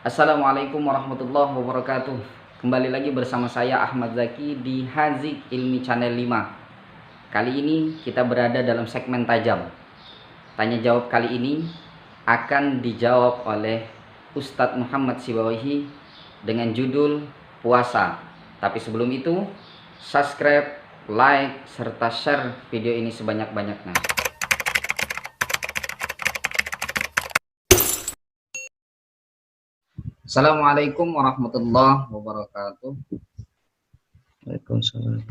Assalamualaikum warahmatullahi wabarakatuh. Kembali lagi bersama saya Ahmad Zaki di Hazik Ilmi Channel 5. Kali ini kita berada dalam segmen tajam. Tanya jawab kali ini akan dijawab oleh Ustadz Muhammad Sibawahi dengan judul puasa. Tapi sebelum itu, subscribe, like, serta share video ini sebanyak-banyaknya. Assalamualaikum warahmatullahi wabarakatuh. Waalaikumsalam.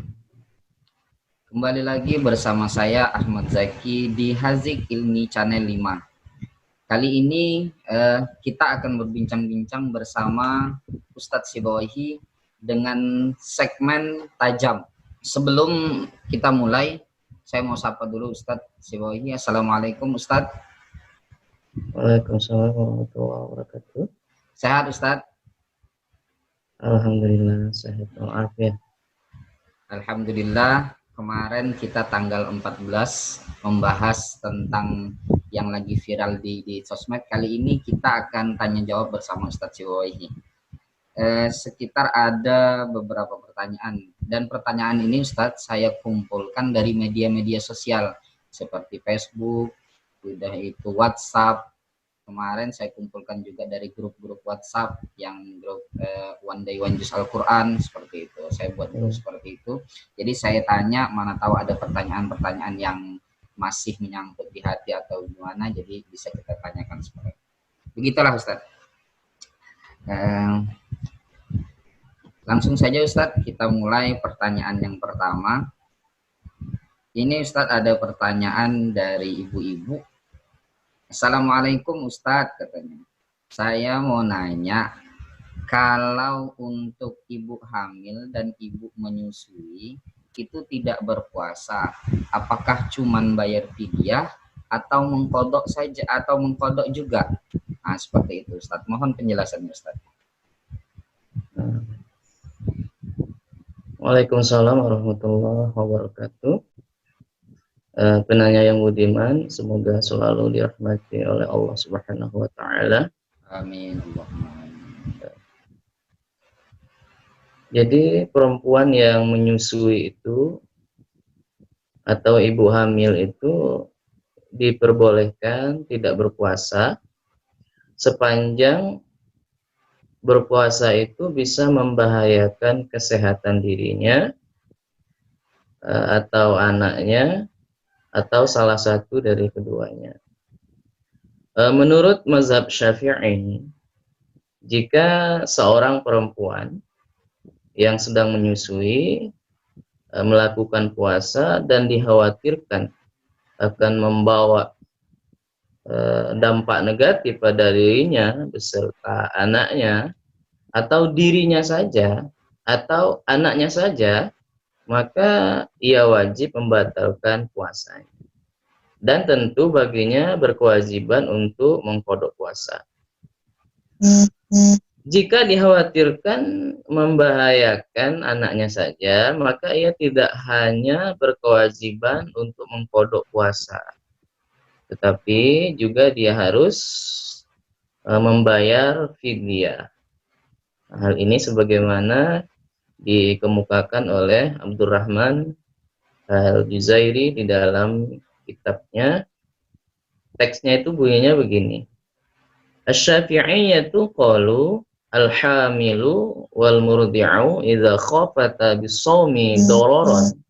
Kembali lagi bersama saya Ahmad Zaki di Hazik Ilmi Channel 5. Kali ini kita akan berbincang-bincang bersama Ustadz Sibawahi dengan segmen tajam. Sebelum kita mulai, saya mau sapa dulu Ustadz Sibawahi. Assalamualaikum Ustadz. Waalaikumsalam warahmatullahi wabarakatuh. Sehat Ustadz? Alhamdulillah sehat walafiat. Alhamdulillah. Kemarin kita tanggal 14 membahas tentang yang lagi viral di sosmed. Kali ini kita akan tanya jawab bersama Ustadz Sibawahi. Sekitar ada beberapa pertanyaan, dan pertanyaan ini Ustadz saya kumpulkan dari media-media sosial seperti Facebook, udah itu WhatsApp. Kemarin saya kumpulkan juga dari grup-grup WhatsApp yang grup One Day One Juz Al-Quran, seperti itu. Saya buat grup seperti itu. Jadi saya tanya, mana tahu ada pertanyaan-pertanyaan yang masih menyangkut di hati atau gimana, jadi bisa kita tanyakan seperti itu. Begitulah Ustadz. Langsung saja Ustadz, kita mulai pertanyaan yang pertama. Ini Ustadz ada pertanyaan dari ibu-ibu. Assalamualaikum Ustadz, katanya. Saya mau nanya, kalau untuk ibu hamil dan ibu menyusui itu tidak berpuasa, apakah cuman bayar fidyah atau mengkodok saja atau mengkodok juga? Nah, seperti itu Ustadz. Mohon penjelasannya Ustadz. Waalaikumsalam warahmatullahi wabarakatuh. Penanya yang budiman, semoga selalu dirahmati oleh Allah Subhanahu wa taala. Amin. Jadi perempuan yang menyusui itu atau ibu hamil itu diperbolehkan tidak berpuasa sepanjang berpuasa itu bisa membahayakan kesehatan dirinya atau anaknya atau salah satu dari keduanya. Menurut mazhab Syafi'i, jika seorang perempuan yang sedang menyusui melakukan puasa dan dikhawatirkan akan membawa dampak negatif pada dirinya beserta anaknya atau dirinya saja atau anaknya saja, maka ia wajib membatalkan puasanya. Dan tentu baginya berkewajiban untuk mengqadha puasa. Jika dikhawatirkan membahayakan anaknya saja, maka ia tidak hanya berkewajiban untuk mengqadha puasa, tetapi juga dia harus membayar fidyah. Hal ini sebagaimana dikemukakan oleh Abdurrahman Al-Juzairi di dalam kitabnya. Teksnya itu bunyinya begini. Asy-Syafi'iyyatu qalu al-hamilu wal murdi'u idza khafata bis-shaumi dararan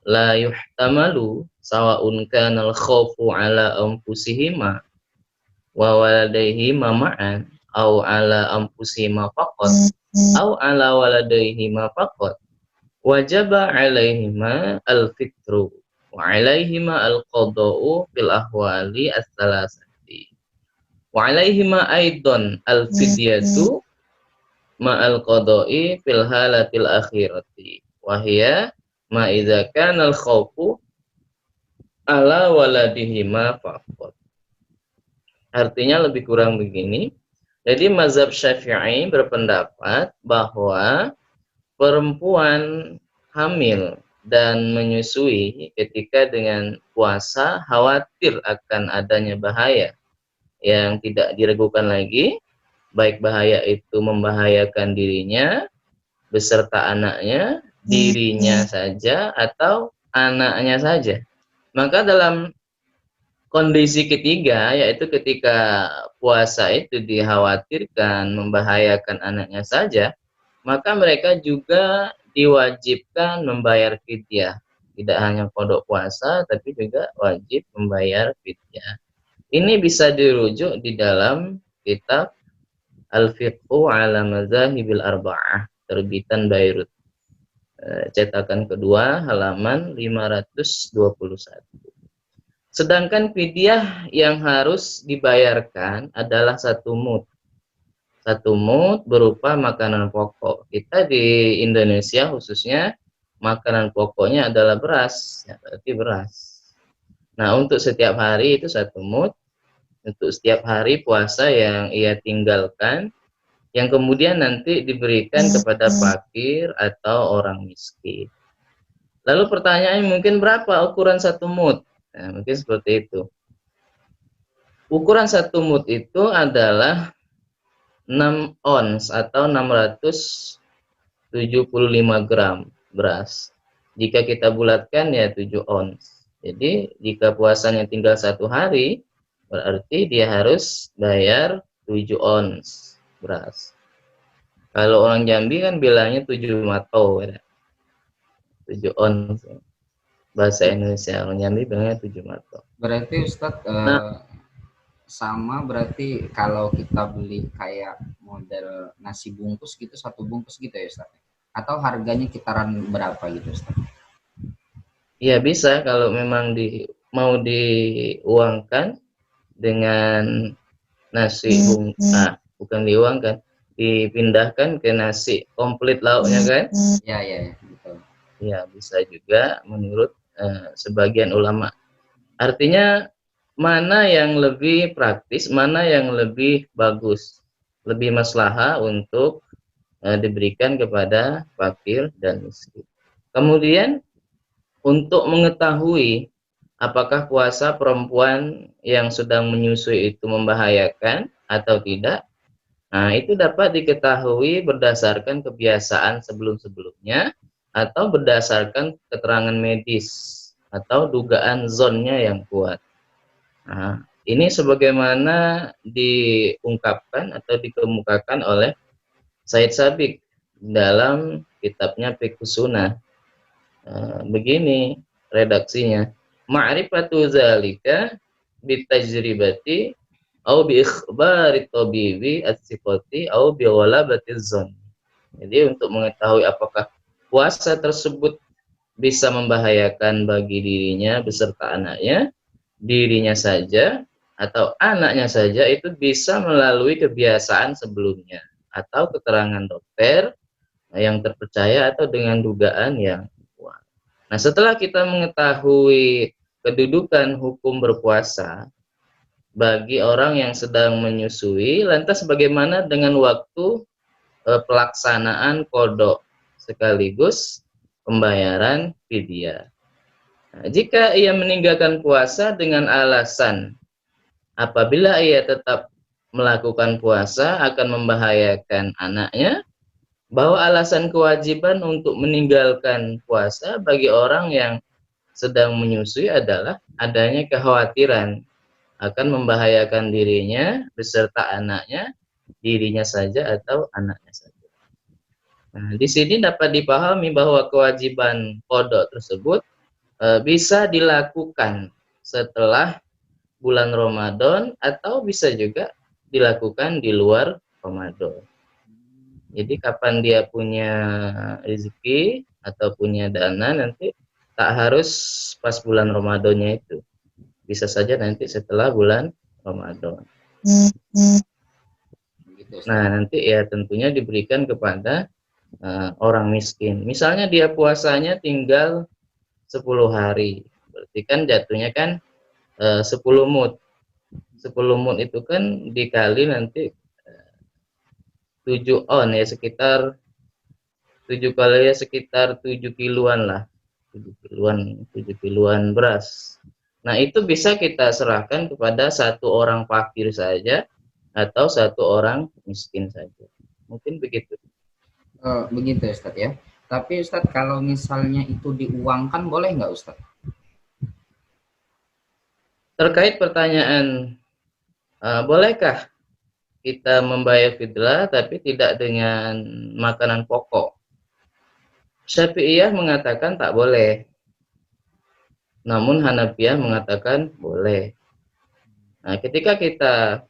la yuhtamalu sawa'un kana al-khawfu ala anfusihima wa waladayhima ma'an aw ala anfusihima faqat aw ala waladayhima faqat wajaba 'alaihima al-fitru wa 'alaihima al-qada'u fil ahwali as-salasati wa 'alaihima aidan al-fidyatu ma'al qada'i fil halatil akhirati wa hiya ma idza kana al-khawfu ala waladihima faqat. Artinya lebih kurang begini. Jadi mazhab Syafi'i berpendapat bahwa perempuan hamil dan menyusui ketika dengan puasa khawatir akan adanya bahaya yang tidak diragukan lagi, baik bahaya itu membahayakan dirinya beserta anaknya, dirinya saja atau anaknya saja. Maka dalam kondisi ketiga, yaitu ketika puasa itu dikhawatirkan membahayakan anaknya saja, maka mereka juga diwajibkan membayar fidyah. Tidak hanya kodok puasa, tapi juga wajib membayar fidyah. Ini bisa dirujuk di dalam kitab Al-Fiqhu ala Mazahibil Arba'ah, terbitan Beirut. Cetakan kedua, halaman 521. Sedangkan fidyah yang harus dibayarkan adalah 1 mud. 1 mud berupa makanan pokok. Kita di Indonesia khususnya makanan pokoknya adalah beras, ya, berarti beras. Nah, untuk setiap hari itu 1 mud, untuk setiap hari puasa yang ia tinggalkan, yang kemudian nanti diberikan kepada fakir atau orang miskin. Lalu pertanyaannya mungkin berapa ukuran 1 mud? Nah, mungkin seperti itu. Ukuran 1 mud itu adalah 6 ons atau 675 gram beras. Jika kita bulatkan ya 7 ons. Jadi jika puasanya tinggal 1 hari, berarti dia harus bayar 7 ons beras. Kalau orang Jambi kan bilangnya 7 mato, ya. 7 ons. Bahasa Indonesia, orang Jambi bilangnya 7 mato. Berarti Ustadz sama berarti kalau kita beli kayak model nasi bungkus gitu, 1 bungkus gitu ya Ustadz? Atau harganya kitaran berapa gitu Ustadz? Iya bisa kalau memang mau diuangkan dengan nasi bukan diuangkan, dipindahkan ke nasi komplit lauknya kan? Ya betul. Ya bisa juga menurut sebagian ulama. Artinya mana yang lebih praktis, mana yang lebih bagus, lebih maslahah untuk diberikan kepada fakir dan miskin. Kemudian untuk mengetahui apakah puasa perempuan yang sedang menyusui itu membahayakan atau tidak, nah itu dapat diketahui berdasarkan kebiasaan sebelum-sebelumnya atau berdasarkan keterangan medis atau dugaan zonnya yang kuat. Nah, ini sebagaimana diungkapkan atau dikemukakan oleh Said Sabiq dalam kitabnya Fiqh Sunnah. Begini redaksinya, ma'rifatu zalika bitajribati au bi ikhbari tabibi as-siqati au bi ghalabati zon. Jadi untuk mengetahui apakah puasa tersebut bisa membahayakan bagi dirinya beserta anaknya, dirinya saja atau anaknya saja, itu bisa melalui kebiasaan sebelumnya atau keterangan dokter yang terpercaya atau dengan dugaan yang kuat. Nah, setelah kita mengetahui kedudukan hukum berpuasa bagi orang yang sedang menyusui, lantas bagaimana dengan waktu pelaksanaan qada sekaligus pembayaran fidyah? Nah, jika ia meninggalkan puasa dengan alasan apabila ia tetap melakukan puasa akan membahayakan anaknya, bahwa alasan kewajiban untuk meninggalkan puasa bagi orang yang sedang menyusui adalah adanya kekhawatiran akan membahayakan dirinya beserta anaknya, dirinya saja atau anaknya saja. Nah, di sini dapat dipahami bahwa kewajiban qada tersebut bisa dilakukan setelah bulan Ramadan atau bisa juga dilakukan di luar Ramadan. Jadi kapan dia punya rezeki atau punya dana, nanti tak harus pas bulan Ramadannya itu. Bisa saja nanti setelah bulan Ramadan. Nah, nanti ya tentunya diberikan kepada orang miskin. Misalnya dia puasanya tinggal 10 hari. Berarti kan jatuhnya kan 10 mud. 10 mud itu kan dikali nanti 7 on ya, sekitar 7 kali ya sekitar 7 kiloan lah. 7 kiloan beras. Nah, itu bisa kita serahkan kepada 1 orang fakir saja atau satu orang miskin saja. Mungkin begitu. Begitu Ustadz ya. Tapi Ustadz kalau misalnya itu diuangkan boleh nggak Ustadz? Terkait pertanyaan, bolehkah kita membayar fidyah tapi tidak dengan makanan pokok? Syafi'iyah mengatakan tak boleh, namun Hanafiyah mengatakan boleh. Nah, ketika kita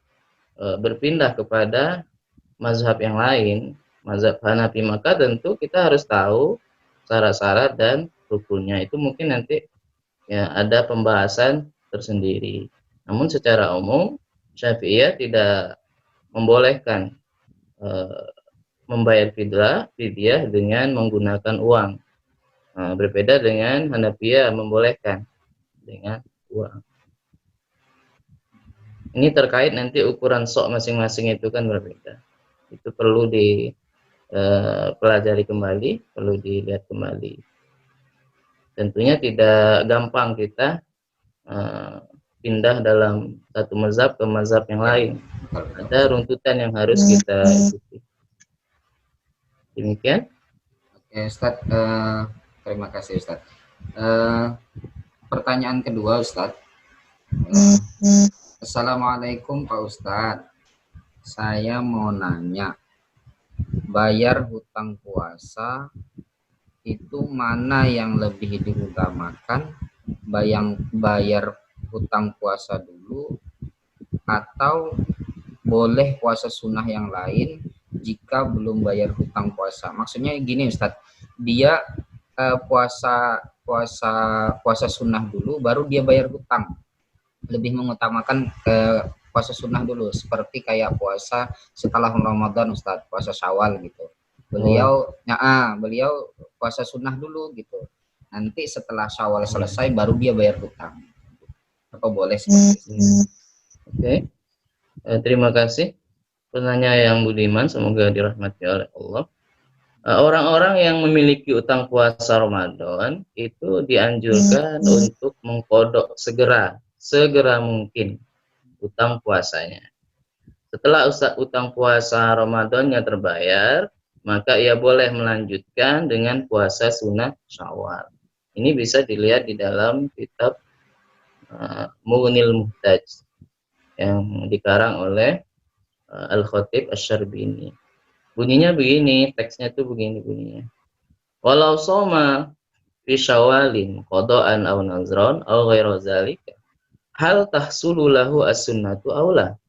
berpindah kepada mazhab yang lain, mazhab Hanafi, maka tentu kita harus tahu syarat-syarat dan rukunnya. Itu mungkin nanti ya ada pembahasan tersendiri. Namun secara umum Syafi'iyah tidak membolehkan membayar fidyah dengan menggunakan uang. Nah, berbeda dengan Hanafiyah membolehkan dengan uang. Ini terkait nanti ukuran sok masing-masing itu kan berbeda. Itu perlu dipelajari kembali, perlu dilihat kembali. Tentunya tidak gampang kita pindah dalam satu mazhab ke mazhab yang lain. Ada runtutan yang harus kita ikuti. Demikian. Oke, Ustadz, terima kasih Ustadz. Pertanyaan kedua Ustadz. Assalamualaikum Pak Ustadz. Saya mau nanya, bayar hutang puasa itu mana yang lebih diutamakan? Bayar hutang puasa dulu atau boleh puasa sunnah yang lain jika belum bayar hutang puasa? Maksudnya gini Ustadz, dia puasa sunnah dulu baru dia bayar hutang, lebih mengutamakan puasa sunnah dulu, seperti kayak puasa setelah Ramadan Ustadz, puasa Syawal gitu. Beliau puasa sunnah dulu gitu, nanti setelah Syawal selesai baru dia bayar hutang. Apa boleh seperti itu? Oke. Terima kasih penanya yang budiman, semoga dirahmati oleh Allah. Orang-orang yang memiliki utang puasa Ramadan itu dianjurkan untuk mengkodok segera mungkin utang puasanya. Setelah utang puasa Ramadannya terbayar, maka ia boleh melanjutkan dengan puasa sunnah Syawal. Ini bisa dilihat di dalam kitab Mughnil Muhtaj yang dikarang oleh Al-Khatib Asy-Syarbini. Bunyinya begini, teksnya tuh begini bunyinya. Walau soma fi syawalin qada'an aw nazran aw ghairu zalika, hal tahsulu lahu as-sunnatu aw la?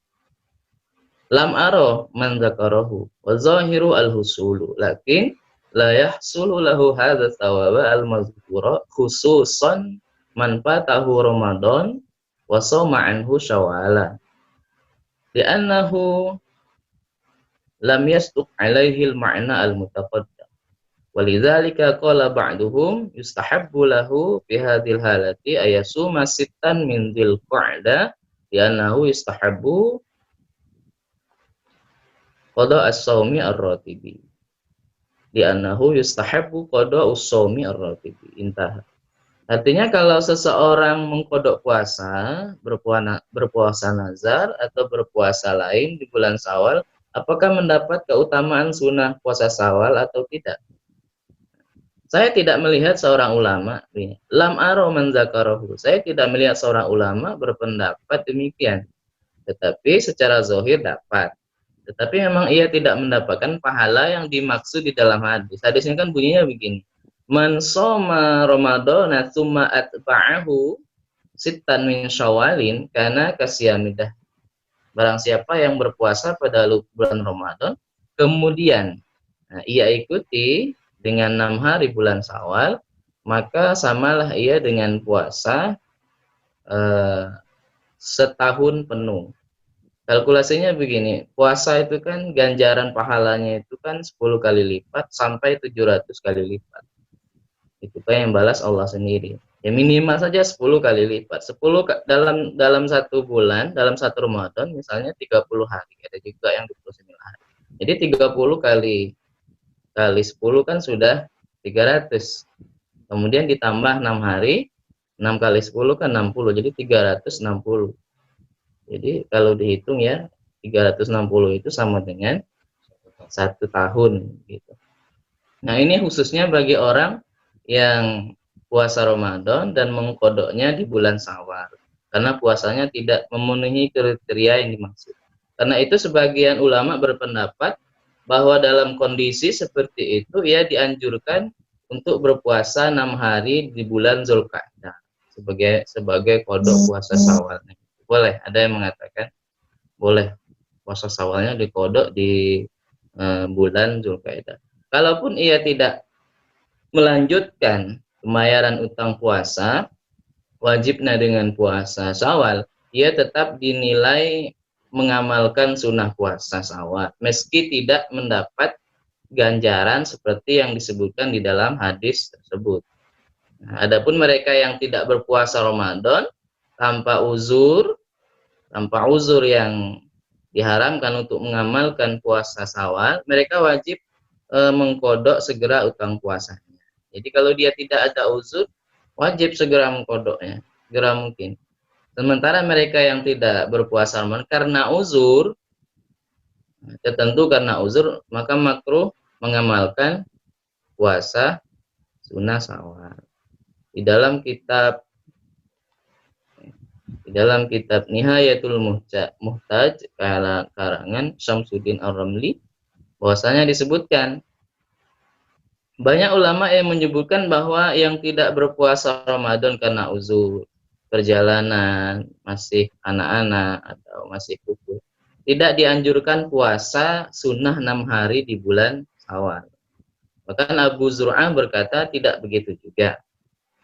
Lam aro man dzakarahu wa zahiru al-husulu, lakin la yahsulu lahu hadza thawaba al-mazkura khususan man fatahu Ramadan wa shoma anhu syawala. Li'annahu lam yasduq alaihi al-ma'na al-mutaqaddam. Walidzalika qala ba'duhum yustahabbu lahu fi hadhil halati ayasuma sittan min dzil qa'dah li'annahu yustahabbu qada as-shaumi ar-ratibi. Li'annahu yustahabbu qada as-shaumi ar-ratibi. Intah. Artinya kalau seseorang mengkodok puasa, berpuasa nazar atau berpuasa lain di bulan Syawal, apakah mendapat keutamaan sunnah puasa Syawal atau tidak? Saya tidak melihat seorang ulama, lam aro man dzakarahu. Saya tidak melihat seorang ulama berpendapat demikian. Tetapi secara zahir dapat. Tetapi memang ia tidak mendapatkan pahala yang dimaksud di dalam hadis. Hadisnya kan bunyinya begini. Man shoma Ramadana tsumma atba'ahu sittan min Syawalin kana kasiyamidah. Barang siapa yang berpuasa pada bulan Ramadan, kemudian ia ikuti dengan 6 hari bulan Syawal, maka samalah ia dengan puasa setahun penuh. Kalkulasinya begini, puasa itu kan ganjaran pahalanya itu kan 10 kali lipat sampai 700 kali lipat. Itu kan yang balas Allah sendiri. Ya minimal saja 10 kali lipat. 10 dalam satu bulan, dalam satu Ramadan misalnya 30 hari. Ada juga yang 29 hari. Jadi 30 kali 10 kan sudah 300. Kemudian ditambah 6 hari, 6 kali 10 kan 60. Jadi 360. Jadi kalau dihitung ya, 360 itu sama dengan 1 tahun gitu. Nah, ini khususnya bagi orang yang puasa Ramadan dan mengkodoknya di bulan Syawal, karena puasanya tidak memenuhi kriteria yang dimaksud. Karena itu sebagian ulama berpendapat bahwa dalam kondisi seperti itu ia dianjurkan untuk berpuasa 6 hari di bulan Zulkaidah sebagai kodok puasa Syawal. Boleh, ada yang mengatakan boleh puasa Syawalnya dikodok di bulan Zulkaidah. Kalaupun ia tidak melanjutkan pembayaran utang puasa wajibnya dengan puasa Syawal, ia tetap dinilai mengamalkan sunnah puasa Syawal meski tidak mendapat ganjaran seperti yang disebutkan di dalam hadis tersebut. Nah, adapun mereka yang tidak berpuasa Ramadan tanpa uzur yang diharamkan untuk mengamalkan puasa Syawal, mereka wajib mengkodok segera utang puasanya. Jadi kalau dia tidak ada uzur, wajib segera mengkodoknya, segera mungkin. Sementara mereka yang tidak berpuasa Ramadan karena uzur, tertentu karena uzur, maka makruh mengamalkan puasa sunnah Syawal. Di dalam kitab Nihayatul Muhtaj karangan Syamsuddin Ar-Ramli, bahwasanya disebutkan banyak ulama yang menyebutkan bahwa yang tidak berpuasa Ramadan karena uzur, perjalanan, masih anak-anak atau masih kuku, tidak dianjurkan puasa sunnah 6 hari di bulan Syawal. Bahkan Abu Zur'ah berkata tidak begitu juga.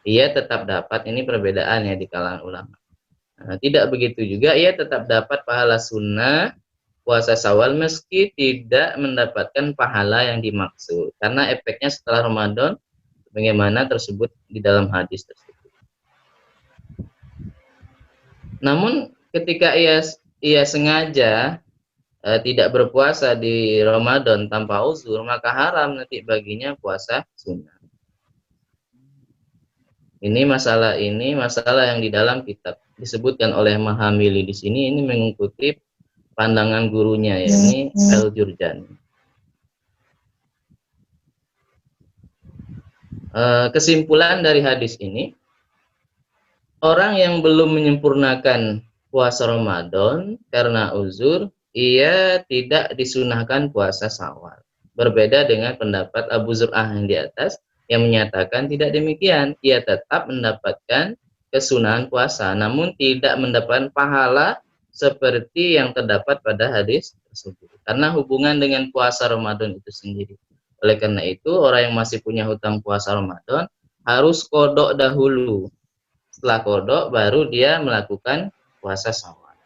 Ia tetap dapat, ini perbedaannya di kalangan ulama. Nah, tidak begitu juga, ia tetap dapat pahala sunnah puasa Syawal meski tidak mendapatkan pahala yang dimaksud, karena efeknya setelah Ramadan bagaimana tersebut di dalam hadis tersebut. Namun ketika ia sengaja tidak berpuasa di Ramadan tanpa uzur, maka haram nanti baginya puasa sunnah. Ini masalah yang di dalam kitab disebutkan oleh Mahamili di sini, ini mengikuti pandangan gurunya, yakni Al-Jurjani. Kesimpulan dari hadis ini, orang yang belum menyempurnakan puasa Ramadan karena uzur, ia tidak disunahkan puasa Syawal. Berbeda dengan pendapat Abu Zur'ah yang di atas, yang menyatakan tidak demikian. Ia tetap mendapatkan kesunahan puasa, namun tidak mendapatkan pahala seperti yang terdapat pada hadis tersebut. Karena hubungan dengan puasa Ramadan itu sendiri. Oleh karena itu, orang yang masih punya hutang puasa Ramadan harus kodok dahulu. Setelah kodok, baru dia melakukan puasa Syawal.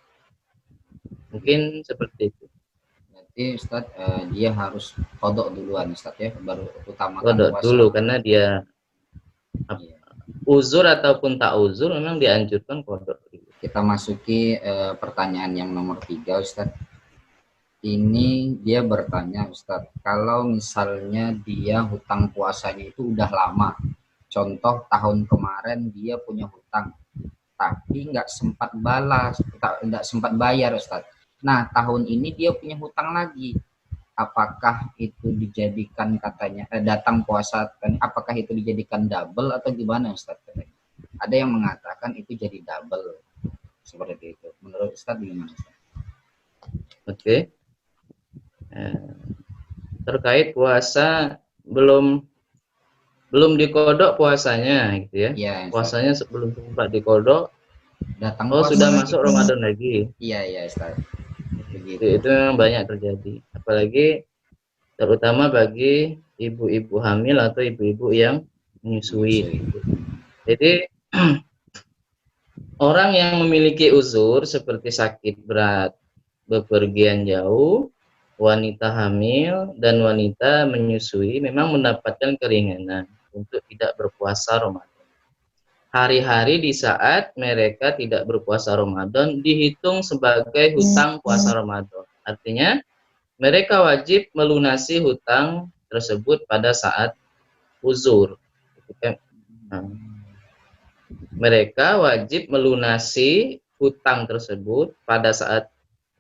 Mungkin seperti itu. Berarti Ustaz, dia harus kodok duluan Ustaz ya, baru utamakan kodok puasa dulu, karena dia uzur ataupun tak uzur memang dianjurkan kodok. Kita masuki pertanyaan yang nomor 3 Ustaz. Ini dia bertanya Ustaz, kalau misalnya dia hutang puasanya itu udah lama, contoh tahun kemarin dia punya hutang tapi nggak sempat balas, nggak sempat bayar Ustaz. Nah tahun ini dia punya hutang lagi, apakah itu dijadikan katanya datang puasa, apakah itu dijadikan double atau gimana Ustaz? Ada yang mengatakan itu jadi double seperti itu. Menurut Ustaz gimana Ustaz? Oke. Terkait puasa belum dikodok puasanya gitu ya. Ya puasanya sebelum sempat dikodok, datang sudah masuk Ramadan lagi. Iya Ustaz. Itu memang banyak terjadi, apalagi terutama bagi ibu-ibu hamil atau ibu-ibu yang menyusui. Jadi orang yang memiliki uzur seperti sakit berat, bepergian jauh, wanita hamil, dan wanita menyusui memang mendapatkan keringanan untuk tidak berpuasa Ramadan. Hari-hari di saat mereka tidak berpuasa Ramadan dihitung sebagai hutang puasa Ramadan. Artinya mereka wajib melunasi hutang tersebut pada saat uzur. Mereka wajib melunasi hutang tersebut pada saat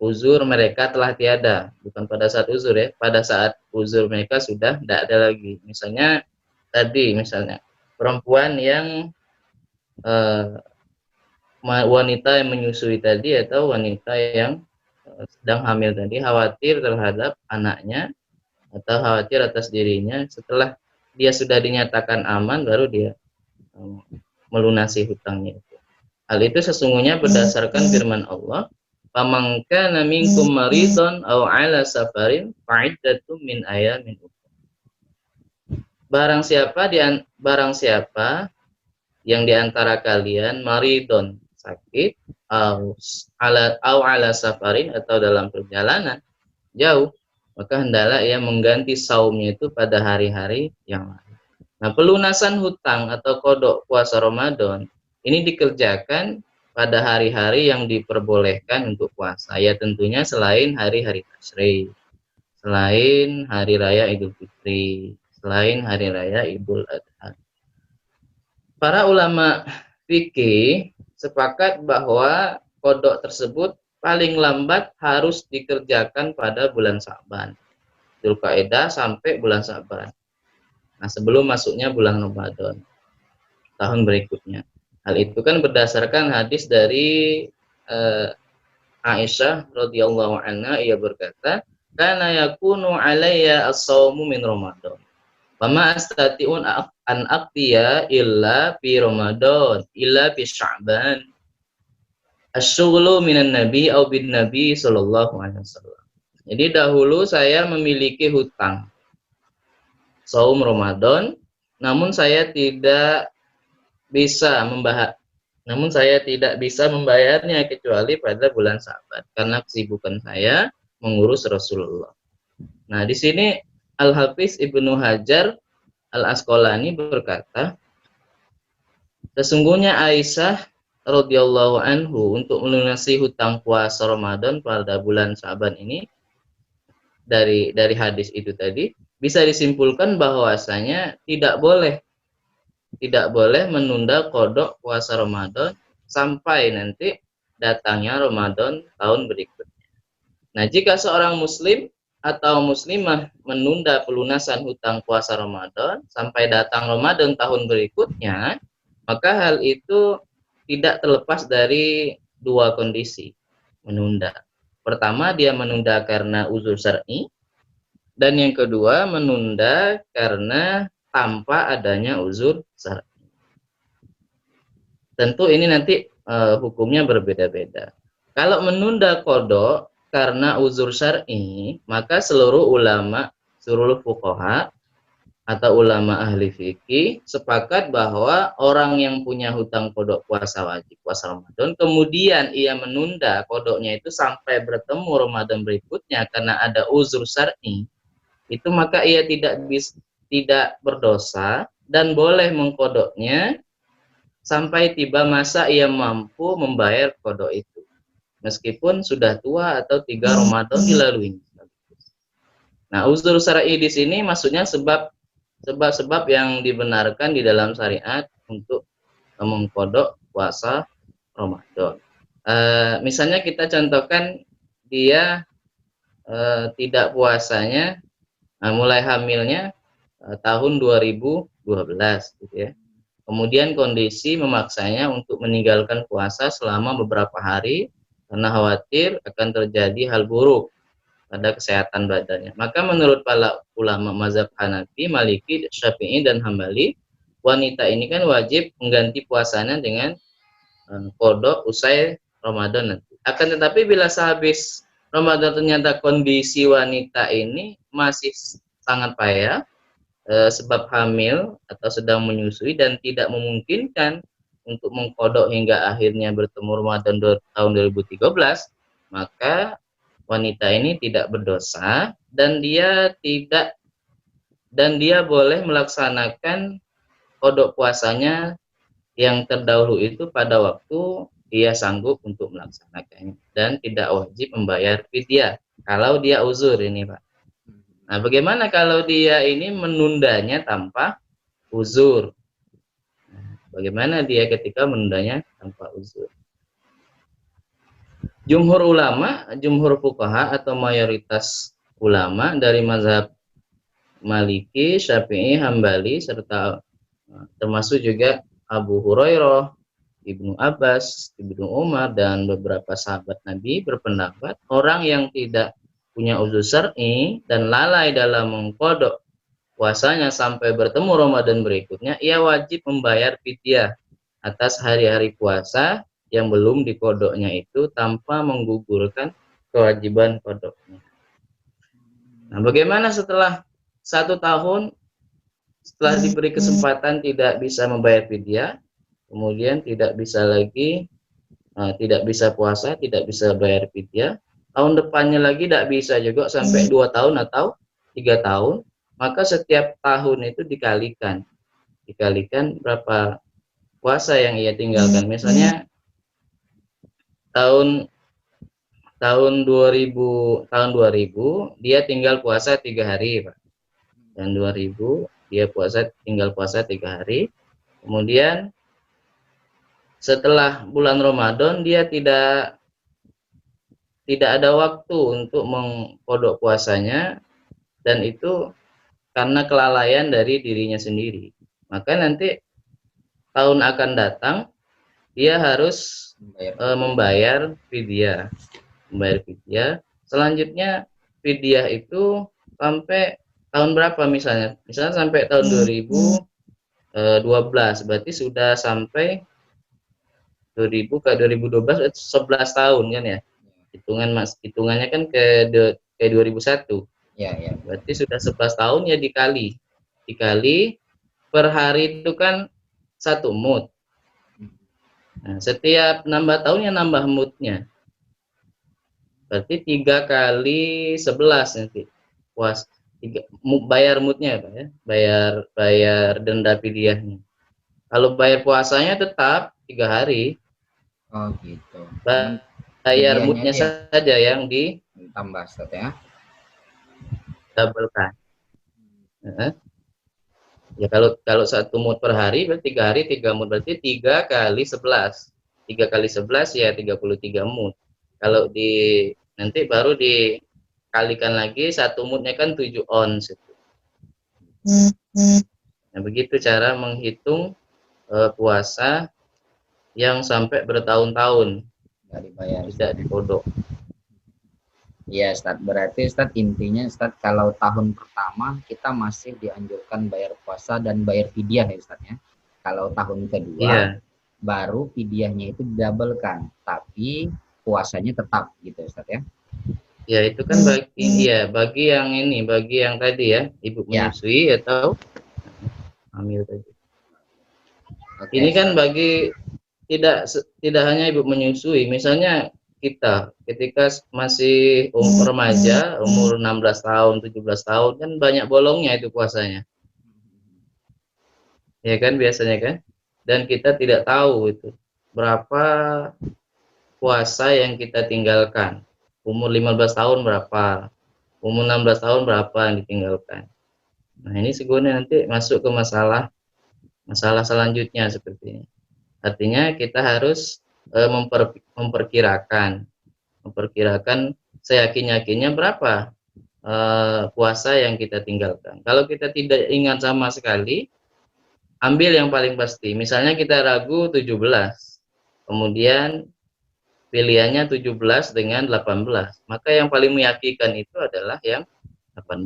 uzur mereka telah tiada, bukan pada saat uzur ya, pada saat uzur mereka sudah tidak ada lagi. Misalnya tadi, misalnya perempuan yang wanita yang menyusui tadi atau wanita yang sedang hamil tadi khawatir terhadap anaknya atau khawatir atas dirinya, setelah dia sudah dinyatakan aman baru dia melunasi hutangnya itu. Hal itu sesungguhnya berdasarkan firman Allah, "Faman kana minkum maridun aw 'ala safarin fa'iddatun min ayamin ukhra." Barang siapa yang diantara kalian maridun, sakit, au ala safarin, atau dalam perjalanan jauh, maka hendaklah ia mengganti saumnya itu pada hari-hari yang lain. Nah, pelunasan hutang atau kodok puasa Ramadan ini dikerjakan pada hari-hari yang diperbolehkan untuk puasa. Ya tentunya selain hari-hari tasyrik, selain hari raya Idul Fitri, selain hari raya Idul Adha. Para ulama fikih sepakat bahwa kodok tersebut paling lambat harus dikerjakan pada bulan Sa'ban, Dzulqa'dah sampai bulan Sa'ban. Nah, sebelum masuknya bulan Ramadan tahun berikutnya. Hal itu kan berdasarkan hadis dari Aisyah radhiyallahu anha, ia berkata, "Kana yakunu alayya as-shaumu min Ramadan. Wama astati'un an aqtiya illa fi Ramadan illa fi Sya'ban. Asy-syughlu minan nabi au bin nabi sallallahu alaihi wasallam." Jadi dahulu saya memiliki hutang saum Ramadan, namun saya tidak bisa membayarnya kecuali pada bulan Sya'ban karena kesibukan saya mengurus Rasulullah. Nah, di sini Al-Hafiz Ibnu Hajar Al-Asqalani berkata, sesungguhnya Aisyah radhiyallahu anhu untuk melunasi hutang puasa Ramadan pada bulan Sa'ban ini, dari hadis itu tadi bisa disimpulkan bahwasanya tidak boleh menunda kodok puasa Ramadan sampai nanti datangnya Ramadan tahun berikutnya. Nah, jika seorang muslim atau muslimah menunda pelunasan hutang puasa Ramadan sampai datang Ramadan tahun berikutnya, maka hal itu tidak terlepas dari dua kondisi menunda. Pertama, dia menunda karena uzur syar'i, dan yang kedua menunda karena tanpa adanya uzur syar'i. Tentu ini nanti hukumnya berbeda-beda. Kalau menunda kodok karena uzur syar'i, maka seluruh fuqaha atau ulama ahli fikih sepakat bahwa orang yang punya hutang kodok puasa wajib, puasa Ramadan, kemudian ia menunda kodoknya itu sampai bertemu Ramadan berikutnya karena ada uzur syar'i, itu maka ia tidak berdosa dan boleh mengkodoknya sampai tiba masa ia mampu membayar kodok itu, meskipun sudah tua atau 3 Ramadan dilalui. Nah, uzur syar'i di sini maksudnya sebab yang dibenarkan di dalam syariat untuk mengkodok puasa Ramadan. Misalnya kita contohkan dia tidak puasanya mulai hamilnya tahun 2012 gitu ya. Kemudian kondisi memaksanya untuk meninggalkan puasa selama beberapa hari karena khawatir akan terjadi hal buruk pada kesehatan badannya. Maka menurut para ulama mazhab Hanafi, Maliki, Syafi'i, dan Hambali, wanita ini kan wajib mengganti puasanya dengan kodok usai Ramadan nanti. Akan tetapi bila sehabis Ramadan ternyata kondisi wanita ini masih sangat payah, sebab hamil atau sedang menyusui dan tidak memungkinkan untuk mengkodok hingga akhirnya bertemu Ramadan tahun 2013, maka wanita ini tidak berdosa dan dia boleh melaksanakan kodok puasanya yang terdahulu itu pada waktu dia sanggup untuk melaksanakannya dan tidak wajib membayar fidyah kalau dia uzur ini, Pak. Nah, bagaimana kalau dia ini menundanya tanpa uzur? Bagaimana dia ketika menundanya tanpa uzur? Jumhur fuqaha atau mayoritas ulama dari mazhab Maliki, Syafi'i, Hambali, serta termasuk juga Abu Hurairah, Ibnu Abbas, Ibnu Umar, dan beberapa sahabat Nabi berpendapat orang yang tidak punya uzur syar'i dan lalai dalam mengkodok puasanya sampai bertemu Ramadan berikutnya, ia wajib membayar fidyah atas hari-hari puasa yang belum dikodoknya itu tanpa menggugurkan kewajiban kodoknya. Nah, bagaimana setelah 1 tahun setelah diberi kesempatan tidak bisa membayar fidyah, kemudian tidak bisa lagi, tidak bisa puasa, tidak bisa bayar fidyah, tahun depannya lagi tidak bisa juga sampai 2 tahun atau 3 tahun, maka setiap tahun itu dikalikan berapa puasa yang ia tinggalkan. Misalnya tahun tahun 2000 dia tinggal puasa 3 hari, Pak. Dan 2000 dia tinggal puasa 3 hari. Kemudian setelah bulan Ramadan dia tidak ada waktu untuk mengkodok puasanya, dan itu karena kelalaian dari dirinya sendiri. Maka nanti tahun akan datang dia harus membayar fidyah. Selanjutnya fidyah itu sampai tahun berapa misalnya? Misalnya sampai tahun 2012, berarti sudah sampai 2000 ke 2012, 11 tahun kan ya? Hitungannya kan ke 2001. Ya, ya. Berarti sudah 11 tahun ya, dikali per hari itu kan 1 mud. Nah, setiap nambah tahun ya nambah mudnya. Berarti 3 kali 11 nanti bayar mudnya, Pak ya, bayar denda fidyahnya. Kalau bayar puasanya tetap 3 hari. Oh gitu. Bayar mudnya saja yang ditambah, Ustaz ya. Doublekan. Ya kalau 1 mud per hari berarti 3 hari 3 mud, berarti 3 kali 11. 3 kali 11 ya 33 mud. Kalau nanti baru dikalikan lagi 1 mudnya kan 7 ons. Nah, begitu cara menghitung puasa yang sampai bertahun-tahun tidak dikodok. Ya Ustaz, berarti Ustaz intinya Ustaz kalau tahun pertama kita masih dianjurkan bayar puasa dan bayar fidyah ya Ustaz ya. Kalau tahun kedua baru fidyahnya itu didabelkan, tapi puasanya tetap gitu Ustaz ya. Ya itu kan bagi yang tadi ya, ibu menyusui atau hamil tadi. Okay. Ini kan bagi tidak hanya ibu menyusui, misalnya kita ketika masih remaja, umur 16 tahun, 17 tahun kan banyak bolongnya itu puasanya. Ya kan biasanya kan? Dan kita tidak tahu itu berapa puasa yang kita tinggalkan. Umur 15 tahun berapa? Umur 16 tahun berapa yang ditinggalkan? Nah, ini sebenarnya nanti masuk ke masalah selanjutnya seperti ini. Artinya kita harus memperkirakan seyakin-yakinnya berapa puasa yang kita tinggalkan. Kalau kita tidak ingat sama sekali, ambil yang paling pasti. Misalnya kita ragu 17, kemudian pilihannya 17 dengan 18, maka yang paling meyakinkan itu adalah yang 18.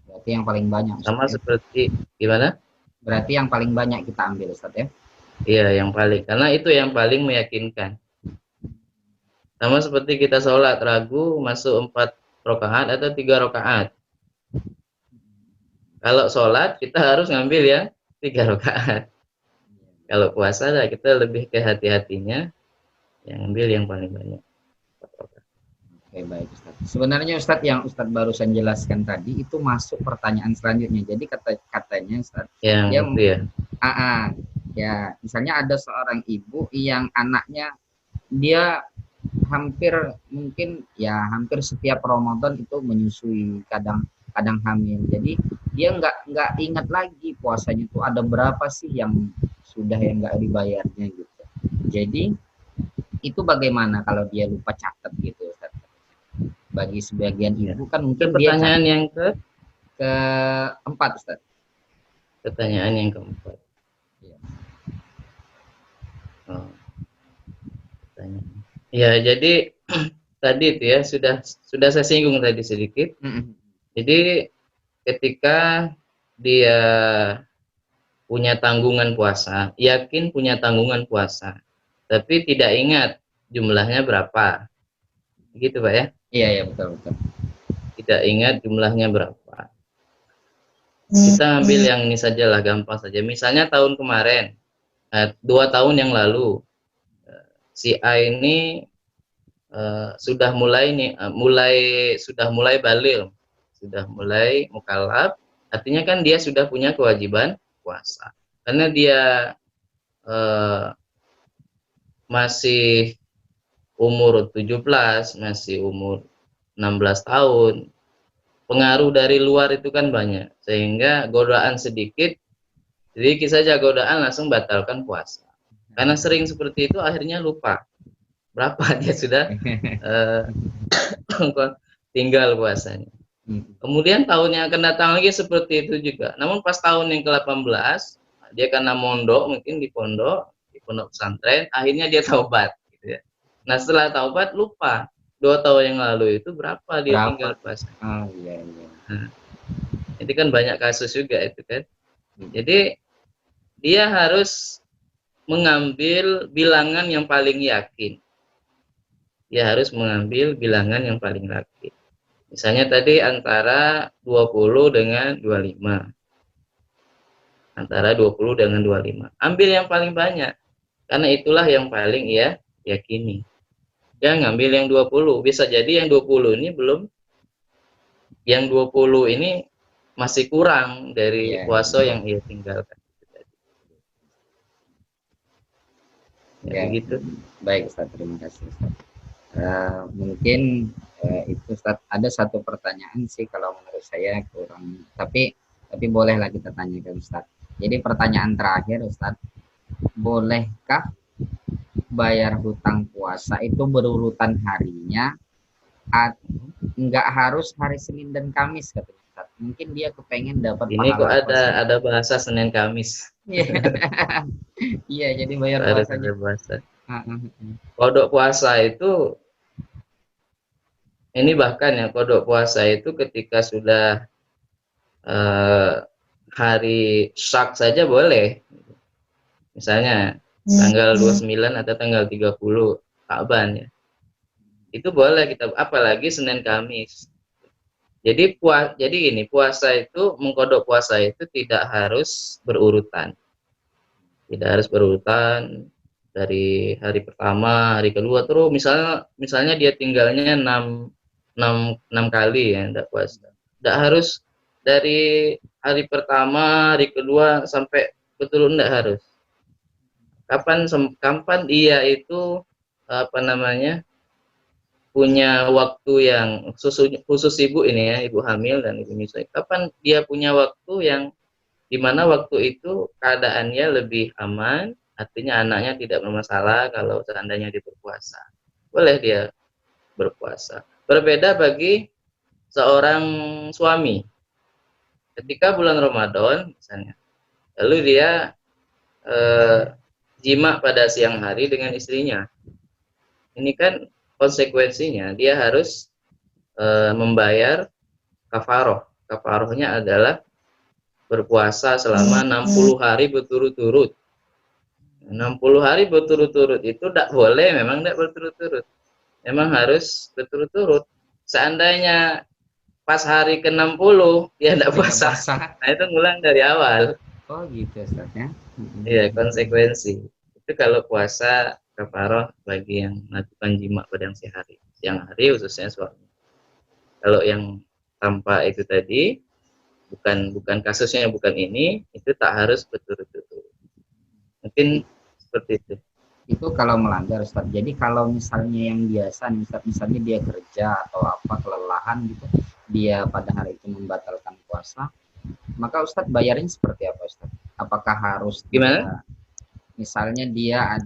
Berarti yang paling banyak. Sama seperti gimana? Berarti yang paling banyak kita ambil Ustaz ya? Iya, yang paling, karena itu yang paling meyakinkan. Sama seperti kita sholat, ragu masuk 4 rakaat atau 3 rakaat. Kalau sholat kita harus ngambil yang 3 rakaat. Kalau puasa kita lebih ke hati-hatinya, yang ambil yang paling banyak. Oke, baik Ustaz. Sebenarnya Ustaz yang Ustaz barusan jelaskan tadi itu masuk pertanyaan selanjutnya. Jadi katanya Ustaz, ya misalnya ada seorang ibu yang anaknya dia hampir setiap Ramadan itu menyusui, kadang hamil. Jadi dia nggak ingat lagi puasanya itu ada berapa sih yang sudah yang nggak dibayarnya gitu. Jadi Itu bagaimana kalau dia lupa catat gitu Ustaz? Bagi sebagian ibu kan Itu mungkin dia pertanyaan yang keempat Ustaz. pertanyaan yang keempat. Iya. Oh, pertanyaan. Ya, jadi tadi itu ya sudah saya singgung tadi sedikit. Jadi ketika dia punya tanggungan puasa, yakin punya tanggungan puasa, tapi tidak ingat jumlahnya berapa. Gitu, Pak ya? Iya, iya, betul, betul. Tidak ingat jumlahnya berapa. Kita ambil yang ini saja lah, gampang saja. Misalnya tahun kemarin, 2 tahun yang lalu, si A ini sudah mulai nih, sudah mulai baligh, sudah mulai mukallaf, artinya kan dia sudah punya kewajiban puasa. Karena dia masih umur 17, masih umur 16 tahun, pengaruh dari luar itu kan banyak, sehingga godaan sedikit, sedikit saja godaan langsung batalkan puasa. Karena sering seperti itu akhirnya lupa berapa dia sudah tinggal puasanya. Kemudian tahun yang akan datang lagi seperti itu juga. Namun pas tahun yang ke-18, dia karena mondok, mungkin di pondok pesantren, akhirnya dia taubat gitu ya. Nah, setelah taubat lupa 2 tahun yang lalu itu berapa dia tinggal puasa. Oh, iya, iya. Nah, itu kan banyak kasus juga itu kan. Jadi dia harus mengambil bilangan yang paling yakin. Dia harus mengambil bilangan yang paling yakin. Misalnya tadi antara 20 dengan 25. Antara 20 dengan 25. Ambil yang paling banyak. Karena itulah yang paling ia yakini. Jangan ngambil yang 20. Bisa jadi yang 20 ini belum, yang 20 ini masih kurang dari puasa yang ia tinggalkan. Ya, begitu. Baik Ustaz, terima kasih Ustaz. Mungkin itu Ustaz, ada satu pertanyaan sih kalau menurut saya kurang, tapi bolehlah kita tanyakan Ustaz. Jadi pertanyaan terakhir Ustaz, bolehkah bayar hutang puasa itu berurutan harinya, nggak harus hari Senin dan Kamis katanya Ustaz. Mungkin dia kepengen dapat Ini kok pahala puasa. ada bahasa Senin Kamis. Iya, jadi bayar Harus puasanya. ada bahasa. Kodok puasa itu, ini bahkan ya, kodok puasa itu ketika sudah hari syak saja boleh. Misalnya tanggal 29 atau tanggal 30 Sa'ban ya. Itu boleh kita, apalagi Senin Kamis. Jadi ini puasa itu, mengkodok puasa itu tidak harus berurutan. Tidak harus berurutan dari hari pertama, hari kedua, terus misalnya dia tinggalnya 6 kali ya tidak puasa. Tidak harus dari hari pertama, hari kedua sampai betul, tidak harus. Kapan dia itu punya waktu yang khusus ibu ini ya, ibu hamil dan ibu menyusui. Kapan dia punya waktu yang dimana waktu itu keadaannya lebih aman, artinya anaknya tidak bermasalah kalau seandainya dia berpuasa. Boleh dia berpuasa. Berbeda bagi seorang suami. Ketika bulan Ramadan misalnya, lalu dia jima pada siang hari dengan istrinya. Ini kan konsekuensinya dia harus membayar kafaroh. Kafarohnya adalah berpuasa selama 60 hari berturut-turut. 60 hari berturut-turut itu tidak boleh, memang tidak berturut-turut. Memang harus berturut-turut. Seandainya pas hari ke-60 dia tidak puasa, nah itu ngulang dari awal. Oh gitu Ustaz ya. Iya, konsekuensi. Itu kalau puasa kafaroh bagi yang melakukan jima pada siang hari khususnya suami. Kalau yang tanpa itu tadi, bukan kasusnya, bukan ini, itu tak harus berturut-turut. Mungkin seperti itu. Itu kalau melanggar Ustaz. Jadi kalau misalnya yang biasa nih Ustaz, misalnya dia kerja atau apa kelelahan gitu, dia pada hari itu membatalkan puasa, maka Ustaz bayarnya seperti apa Ustaz? Apakah harus gimana? Misalnya dia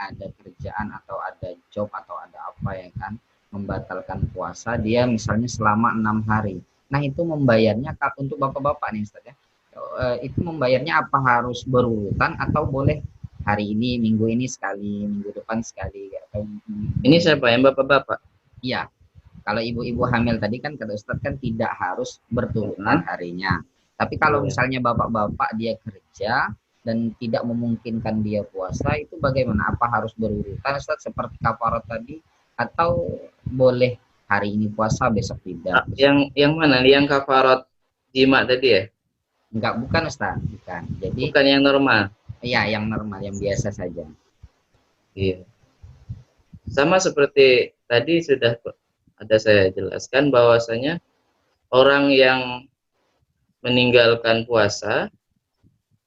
ada kerjaan atau ada job atau ada apa ya kan, membatalkan puasa dia misalnya selama 6 hari. Nah itu membayarnya untuk bapak-bapak nih Ustaz ya. Itu membayarnya apa harus berurutan atau boleh hari ini, minggu ini sekali, minggu depan sekali atau Ini siapa yang bapak-bapak? iya. Kalau ibu-ibu hamil tadi kan kata Ustadz kan tidak harus berturutan harinya. Tapi kalau misalnya bapak-bapak dia kerja dan tidak memungkinkan dia puasa, itu bagaimana? Apa harus berurutan Ustadz seperti kafarat tadi atau boleh hari ini puasa besok tidak? Yang mana? Yang kafarat jima tadi ya? Enggak, bukan Ustadz, bukan. Jadi Bukan yang normal. iya, yang normal, yang biasa saja. Iya. Sama seperti tadi sudah ada saya jelaskan bahwasanya orang yang meninggalkan puasa,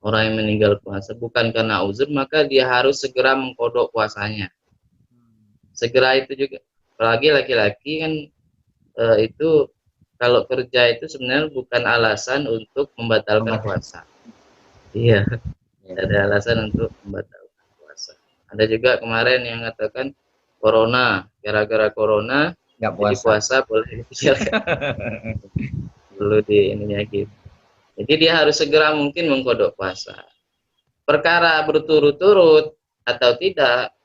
orang yang meninggal puasa bukan karena uzur, maka dia harus segera mengkodok puasanya. Segera itu juga, apalagi laki-laki kan itu kalau kerja itu sebenarnya bukan alasan untuk membatalkan puasa. Iya, ada alasan untuk membatalkan puasa. Ada juga kemarin yang mengatakan corona, gara-gara corona Enggak jadi puasa boleh perlu di ininya gitu. Jadi dia harus segera mungkin mengkodok puasa. Perkara berturut-turut atau tidak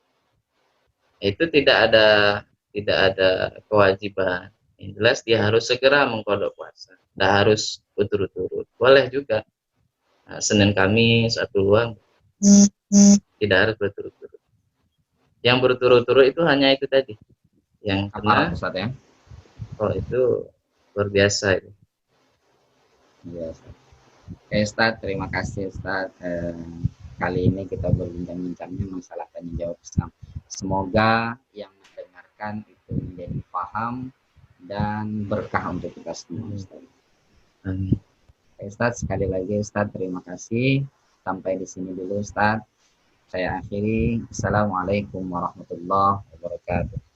itu tidak ada kewajiban. Yang jelas dia harus segera mengkodok puasa. Tidak harus berturut-turut. Boleh juga Senin Kamis atau luang. Tidak harus berturut-turut. Yang berturut-turut itu hanya itu tadi. Yang kena ya. Oh itu luar biasa itu. Iya, Ustaz. Ustaz, terima kasih Ustaz. Kali ini kita berbincang-bincangnya masalah tanya jawab Islam. Semoga yang mendengarkan itu menjadi paham dan berkah untuk kita semua. Ustaz. Amin. Ustaz, sekali lagi Ustaz, terima kasih. Sampai di sini dulu Ustaz. Saya akhiri. Assalamualaikum warahmatullahi wabarakatuh.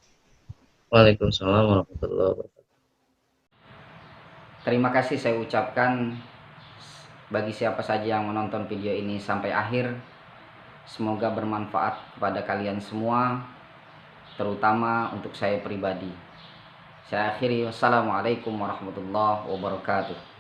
Waalaikumsalam warahmatullahi wabarakatuh. Terima kasih saya ucapkan bagi siapa saja yang menonton video ini sampai akhir. Semoga bermanfaat kepada kalian semua, terutama untuk saya pribadi. Saya akhiri. Wassalamualaikum warahmatullahi wabarakatuh.